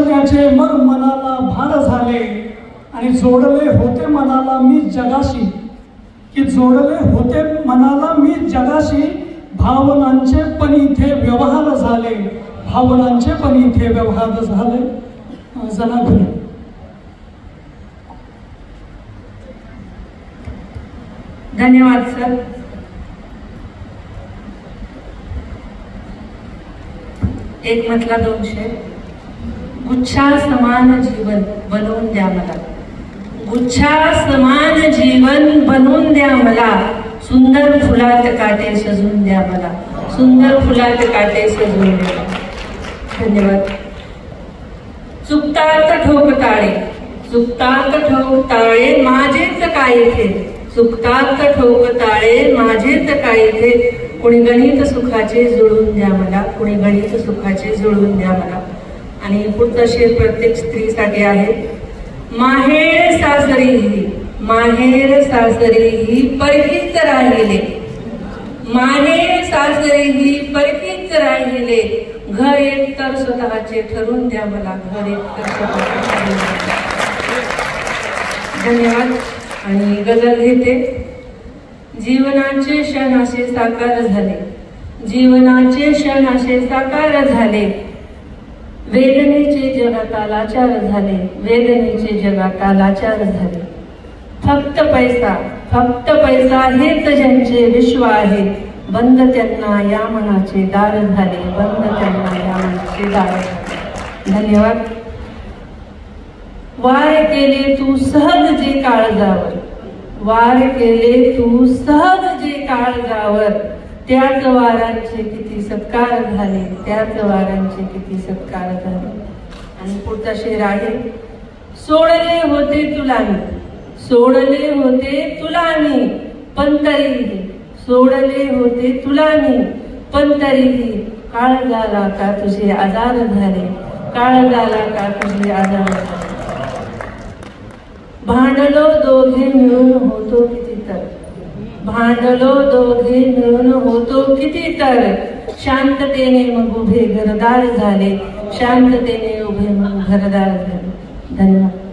जगण्याचे मग मनाला भार झाले आणि जोडले होते मनाला मी जगाशी, की जोडले होते मनाला मी जगाशी, भावनांचे पण इथे व्यवहार झाले, भावनांचे पण इथे व्यवहार झाले. जनार्दन धन्यवाद सर. एक म्हटला 200. गुच्छा समान जीवन बनवून द्या मला, गुच्छा समान जीवन बनवून द्या मला, सुंदर फुलात काटे सजून द्या मला, सुंदर फुलात काटे सजून द्या. धन्यवाद. चुकतात ठोक ताळे, चुकतात ठोक ताळे माझेच काय इथे, चुकतात ठोक ताळे माझेच काय इथे, कुणी गणित सुखाचे जुळून द्या मला, कुणी गणित सुखाचे जुळून द्या मला. आणि पुढचा शेर प्रत्येक स्त्रीसाठी आहे. माहेर सासरी ही, माहेर सासरी ही परखीच राहिले, माहेर सासरी ही परखीच राहिले, घर एक तर स्वतःचे ठरवून द्या मला, घर एक तर स्वतःचे ठरवून द्या. धन्यवाद. आणि गजल घेते. जीवनाचे क्षण असे साकार झाले, जीवनाचे क्षण असे साकार झाले, वेदनेचे जगात लाचार झाले, वेदनेचे जगात लाचार झाले. फक्त पैसा, फक्त पैसा हेच ज्यांचे विश्व आहे, बंद त्यांना या मनाचे दार झाले, बंद त्यांना या मनाचे दार झाले. धन्यवाद. वार केले तू सहज जे काळजावर, वार केले तू सहज जे काळजावर, त्याच वारांचे किती सत्कार झाले, त्याच वारांचे किती सत्कार झाले. आणि पुढचा शेर आहे. सोडले होते तुला मी, सोडले होते तुला मी, पण तरीही, सोडले होते तुला मी, पण तरीही, काळ झाला का तुझे आजार झाले, काळ झाला का तुझे आजार झाले. भांडलो दोघे मिळून होतो किती तर, भांडलो दोघे मिळून होतो किती तर, शांततेने मग उभे घरदार झाले, शांततेने उभे मग घरदार झाले. धन्यवाद.